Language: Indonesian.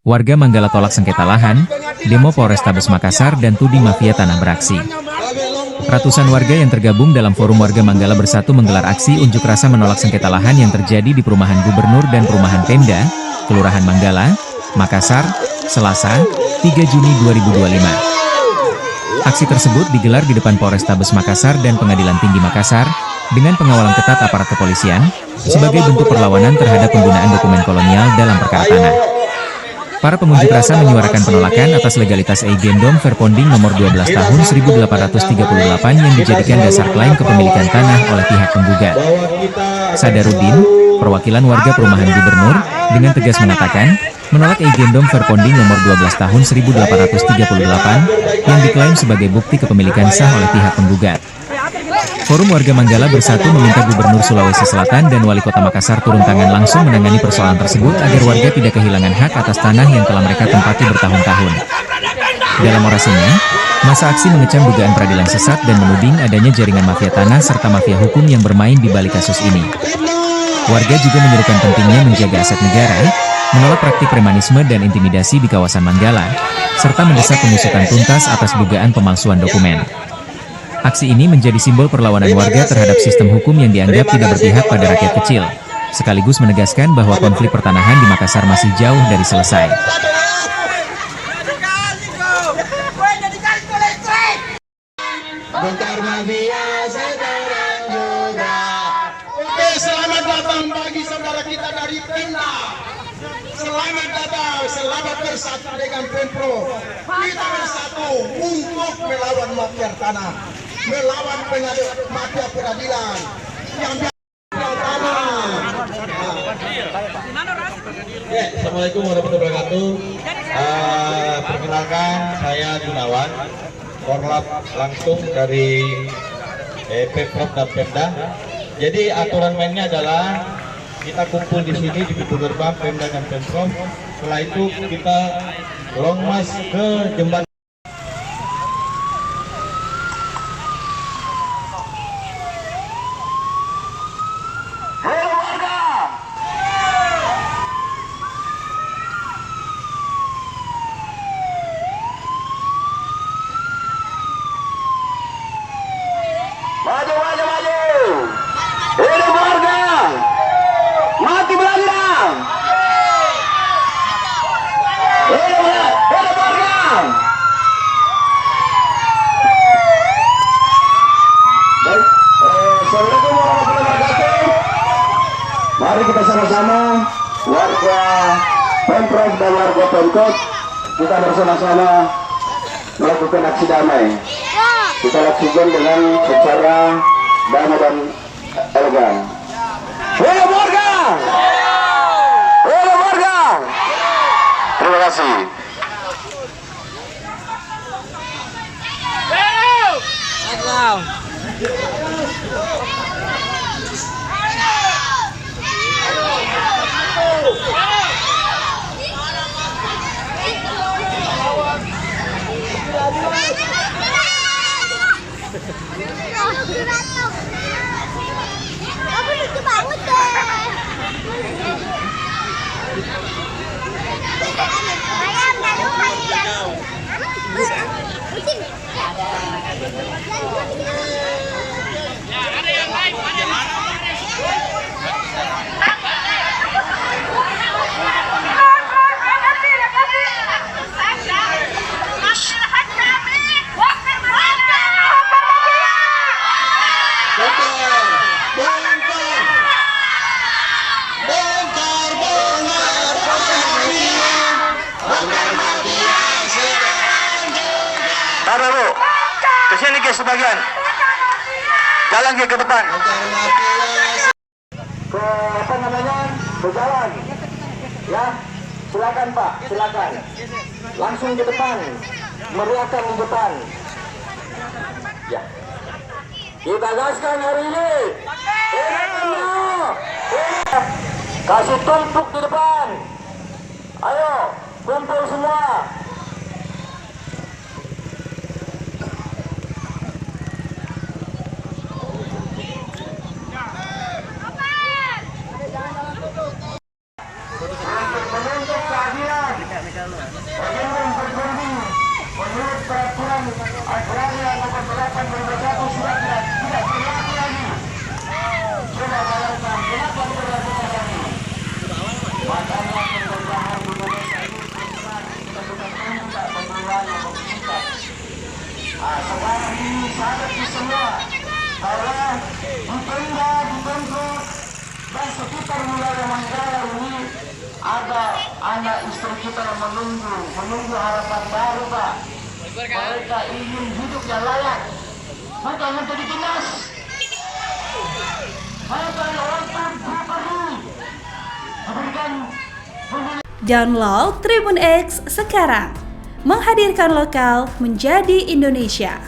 Warga Manggala tolak sengketa lahan, demo Polrestabes Makassar dan tuding mafia tanah beraksi. Ratusan warga yang tergabung dalam Forum Warga Manggala Bersatu menggelar aksi unjuk rasa menolak sengketa lahan yang terjadi di Perumahan Gubernur dan Perumahan Pemda, Kelurahan Manggala, Makassar, Selasa, 3 Juni 2025. Aksi tersebut digelar di depan Polrestabes Makassar dan Pengadilan Tinggi Makassar, dengan pengawalan ketat aparat kepolisian, sebagai bentuk perlawanan terhadap penggunaan dokumen kolonial dalam perkara tanah. Para pengunjuk rasa menyuarakan penolakan atas legalitas Eigendom Verponding nomor 12 tahun 1838 yang dijadikan dasar klaim kepemilikan tanah oleh pihak penggugat. Sadarudin, perwakilan warga Perumahan Gubernur, dengan tegas mengatakan, menolak Eigendom Verponding nomor 12 tahun 1838 yang diklaim sebagai bukti kepemilikan sah oleh pihak penggugat. Forum Warga Manggala Bersatu meminta Gubernur Sulawesi Selatan dan Wali Kota Makassar turun tangan langsung menangani persoalan tersebut agar warga tidak kehilangan hak atas tanah yang telah mereka tempati bertahun-tahun. Dalam orasinya, massa aksi mengecam dugaan peradilan sesat dan menuding adanya jaringan mafia tanah serta mafia hukum yang bermain di balik kasus ini. Warga juga menyerukan pentingnya menjaga aset negara, menolak praktik premanisme dan intimidasi di kawasan Manggala, serta mendesak pengusutan tuntas atas dugaan pemalsuan dokumen. Aksi ini menjadi simbol perlawanan warga terhadap sistem hukum yang dianggap tidak berpihak pada rakyat kecil, sekaligus menegaskan bahwa konflik pertanahan di Makassar masih jauh dari selesai. Selamat datang bagi saudara kita dari Pemda. Selamat datang, selamat bersatu dengan Pemprov. Kita bersatu untuk melawan mafia tanah, melawan mafia peradilan yang tanah. Assalamualaikum warahmatullahi wabarakatuh. Perkenalkan, saya Gunawan, Korlap langsung dari Pemprov dan Pemda. Jadi aturan mainnya adalah kita kumpul di sini di pintu gerbang Pemda dan Pemprov. Setelah itu kita long march ke jembatan. Maju, maju, maju. Hidup warga. Mati Belanda. Hidup warga. Baik, Assalamualaikum warahmatullahi wabarakatuh. Mari kita sama-sama warga Pemprov dan warga Pemkot, kita bersama-sama melakukan aksi damai. Kita lakukan dengan secara damai dan elegan. Hidup warga! Hidup warga! Terima kasih. Aku lucu banget deh. Ayam dan ayam. Kucing. Ada yang lain, ada mana? Taruh dulu. Kesini ke sebagian. Jalan ke depan. Ke apa namanya? Berjalan. Ya. Silakan Pak, silakan. Langsung ke depan. Meriahkan di depan. Ya. Kita gaskan hari ini. Kasih tumpuk di depan. Ayo, kumpul semua. warga Manggala ini ada anak istri kita yang menunggu harapan baru, Pak. Mereka ingin hidup yang layak. Mereka ingin jadi dinas. Mereka yang orang diberikan Download Tribun X sekarang, menghadirkan lokal menjadi Indonesia.